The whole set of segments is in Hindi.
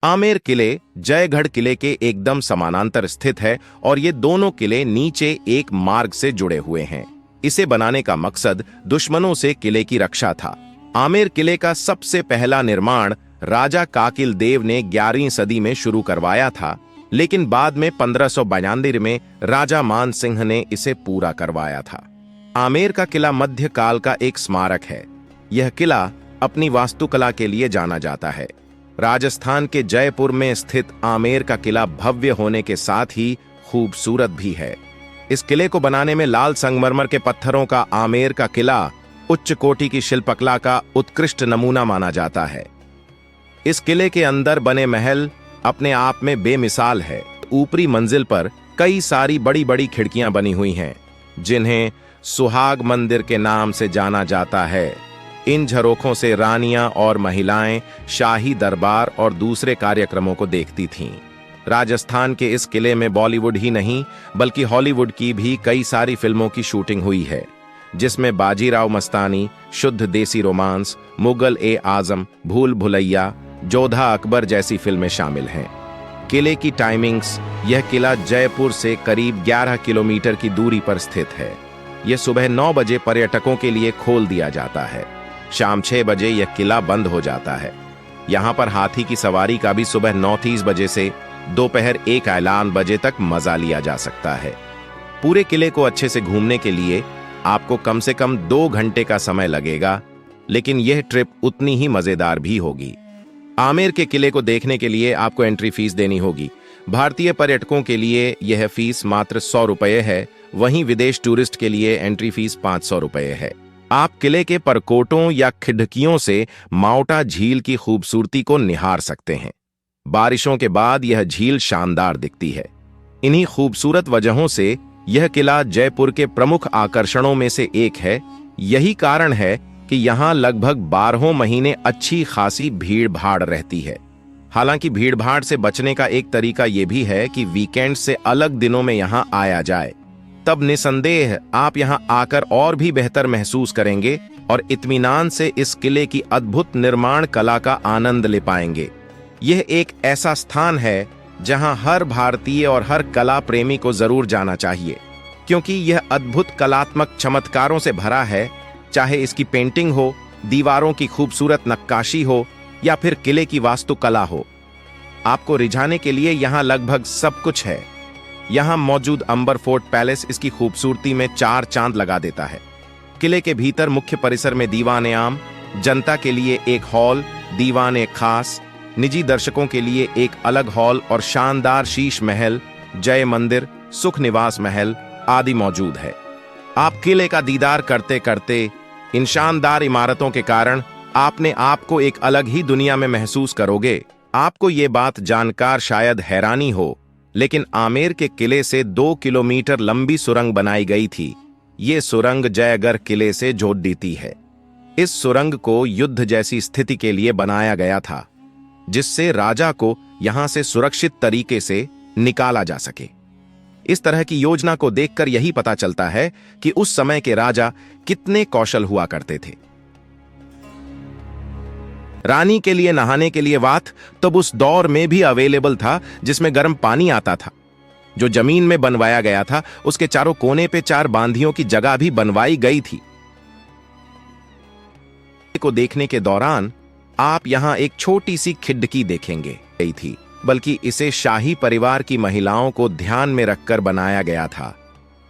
आमेर किले जयगढ़ किले के एकदम समानांतर स्थित है और ये दोनों किले नीचे एक मार्ग से जुड़े हुए हैं। इसे बनाने का मकसद दुश्मनों से किले की रक्षा था। आमेर किले का सबसे पहला निर्माण राजा काकिल देव ने 11वीं सदी में शुरू करवाया था, लेकिन बाद में 1592 में राजा मान सिंह ने इसे पूरा करवाया था। आमेर का किला मध्यकाल का एक स्मारक है। यह किला अपनी वास्तुकला के लिए जाना जाता है। राजस्थान के जयपुर में स्थित आमेर का किला भव्य होने के साथ ही खूबसूरत भी है। इस किले को बनाने में लाल संगमरमर के पत्थरों का आमेर का किला उच्च कोटि की शिल्पकला का उत्कृष्ट नमूना माना जाता है। इस किले के अंदर बने महल अपने आप में बेमिसाल है। ऊपरी मंजिल पर कई सारी बड़ी बड़ी खिड़कियां बनी हुई हैं, जिन्हें सुहाग मंदिर के नाम से जाना जाता है। इन झरोखों से रानियां और महिलाएं शाही दरबार और दूसरे कार्यक्रमों को देखती थीं। राजस्थान के इस किले में बॉलीवुड ही नहीं बल्कि हॉलीवुड की भी कई सारी फिल्मों की शूटिंग हुई है, जिसमें बाजीराव मस्तानी, शुद्ध देसी रोमांस, मुगल ए आजम, भूल भुलैया, जोधा अकबर जैसी फिल्में शामिल हैं। किले की टाइमिंग्स: यह किला जयपुर से करीब 11 किलोमीटर की दूरी पर स्थित है। यह सुबह 9 बजे पर्यटकों के लिए खोल दिया जाता है। शाम 6 बजे यह किला बंद हो जाता है। यहाँ पर हाथी की सवारी का भी सुबह 9:30 बजे से दोपहर 1 ऐलान बजे तक मजा लिया जा सकता है। पूरे किले को अच्छे से घूमने के लिए आपको कम से कम 2 घंटे का समय लगेगा, लेकिन यह ट्रिप उतनी ही मजेदार भी होगी। आमेर के किले को देखने के लिए आपको एंट्री फीस देनी होगी। भारतीय पर्यटकों के लिए यह फीस मात्र 100 रुपये है, वहीं विदेश टूरिस्ट के लिए एंट्री फीस 500 रुपये है। आप किले के परकोटों या खिड़कियों से माउटा झील की खूबसूरती को निहार सकते हैं। बारिशों के बाद यह झील शानदार दिखती है। इन्हीं खूबसूरत वजहों से यह किला जयपुर के प्रमुख आकर्षणों में से एक है। यही कारण है कि यहाँ लगभग 12 महीने अच्छी खासी भीड़ भाड़ रहती है। हालांकि भीड़ भाड़ से बचने का एक तरीका यह भी है कि वीकेंड से अलग दिनों में यहाँ आया जाए, तब निसंदेह आप यहां आकर और भी बेहतर महसूस करेंगे और इत्मीनान से इस किले की अद्भुत निर्माण कला का आनंद ले पाएंगे। यह एक ऐसा स्थान है जहां हर भारतीय और हर कला प्रेमी को जरूर जाना चाहिए, क्योंकि यह अद्भुत कलात्मक चमत्कारों से भरा है। चाहे इसकी पेंटिंग हो, दीवारों की खूबसूरत नक्काशी हो या फिर किले की वास्तुकला हो, आपको रिझाने के लिए यहां लगभग सब कुछ है। यहां मौजूद अंबर फोर्ट पैलेस इसकी खूबसूरती में 4 चांद लगा देता है। किले के भीतर मुख्य परिसर में दीवाने आम, जनता के लिए एक हॉल, दीवाने खास, निजी दर्शकों के लिए एक अलग हॉल और शानदार शीश महल, जय मंदिर, सुख निवास महल आदि मौजूद है। आप किले का दीदार करते करते इन शानदार इमारतों के कारण आपने आपको एक अलग ही दुनिया में महसूस करोगे। आपको ये बात जानकर शायद हैरानी हो, लेकिन आमेर के किले से 2 किलोमीटर लंबी सुरंग बनाई गई थी। ये सुरंग जयगढ़ किले से जोड़ देती है। इस सुरंग को युद्ध जैसी स्थिति के लिए बनाया गया था, जिससे राजा को यहां से सुरक्षित तरीके से निकाला जा सके। इस तरह की योजना को देखकर यही पता चलता है कि उस समय के राजा कितने कौशल हुआ करते थे। रानी के लिए नहाने के लिए वात तब उस दौर में भी अवेलेबल था, जिसमें गर्म पानी आता था, जो जमीन में बनवाया गया था। उसके चारों कोने पे 4 बांधियों की जगह भी बनवाई गई थी। को देखने के दौरान आप यहां एक छोटी सी खिड़की देखेंगे गई थी, बल्कि इसे शाही परिवार की महिलाओं को ध्यान में रखकर बनाया गया था।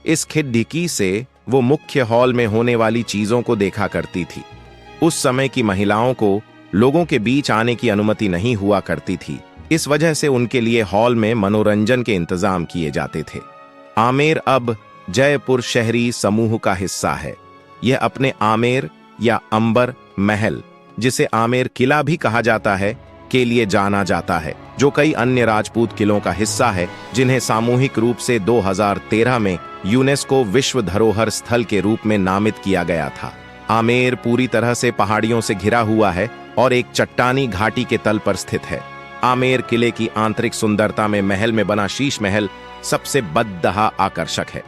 इस खिड़की से वो मुख्य हॉल में होने वाली चीजों को देखा करती थी। उस समय की महिलाओं को लोगों के बीच आने की अनुमति नहीं हुआ करती थी, इस वजह से उनके लिए हॉल में मनोरंजन के इंतजाम किए जाते थे। आमेर अब जयपुर शहरी समूह का हिस्सा है। यह अपने आमेर या अंबर महल, जिसे आमेर किला भी कहा जाता है, के लिए जाना जाता है, जो कई अन्य राजपूत किलों का हिस्सा है, जिन्हें सामूहिक रूप से 2013 में यूनेस्को विश्व धरोहर स्थल के रूप में नामित किया गया था। आमेर पूरी तरह से पहाड़ियों से घिरा हुआ है और एक चट्टानी घाटी के तल पर स्थित है। आमेर किले की आंतरिक सुंदरता में महल में बना शीश महल सबसे बददहा आकर्षक है।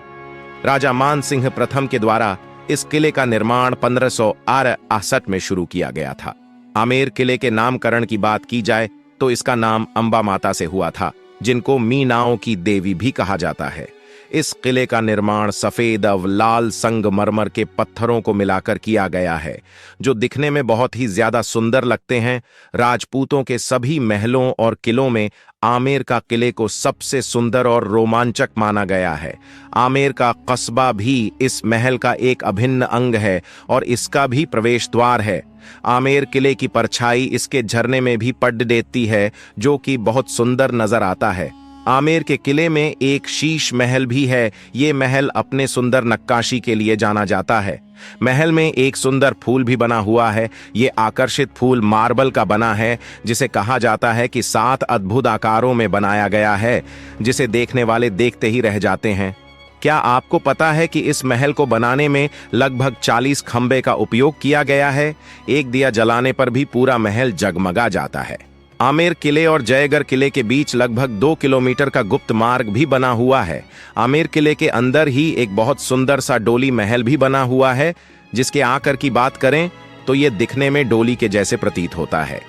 राजा मान सिंह प्रथम के द्वारा इस किले का निर्माण 1568 में शुरू किया गया था। आमेर किले के नामकरण की बात की जाए तो इसका नाम अंबा माता से हुआ था, जिनको मीनाओं की देवी भी कहा जाता है। इस किले का निर्माण सफेद अव लाल संगमरमर के पत्थरों को मिलाकर किया गया है, जो दिखने में बहुत ही ज्यादा सुंदर लगते हैं। राजपूतों के सभी महलों और किलों में आमेर का किले को सबसे सुंदर और रोमांचक माना गया है। आमेर का कस्बा भी इस महल का एक अभिन्न अंग है और इसका भी प्रवेश द्वार है। आमेर किले की परछाई इसके झरने में भी पड़ देती है, जो कि बहुत सुंदर नजर आता है। आमेर के किले में एक शीश महल भी है। ये महल अपने सुंदर नक्काशी के लिए जाना जाता है। महल में एक सुंदर फूल भी बना हुआ है। ये आकर्षित फूल मार्बल का बना है, जिसे कहा जाता है कि 7 अद्भुत आकारों में बनाया गया है, जिसे देखने वाले देखते ही रह जाते हैं। क्या आपको पता है कि इस महल को बनाने में लगभग 40 खंबे का उपयोग किया गया है? एक दिया जलाने पर भी पूरा महल जगमगा जाता है। आमेर किले और जयगढ़ किले के बीच लगभग 2 किलोमीटर का गुप्त मार्ग भी बना हुआ है। आमेर किले के अंदर ही एक बहुत सुंदर सा डोली महल भी बना हुआ है, जिसके आकार की बात करें तो ये दिखने में डोली के जैसे प्रतीत होता है।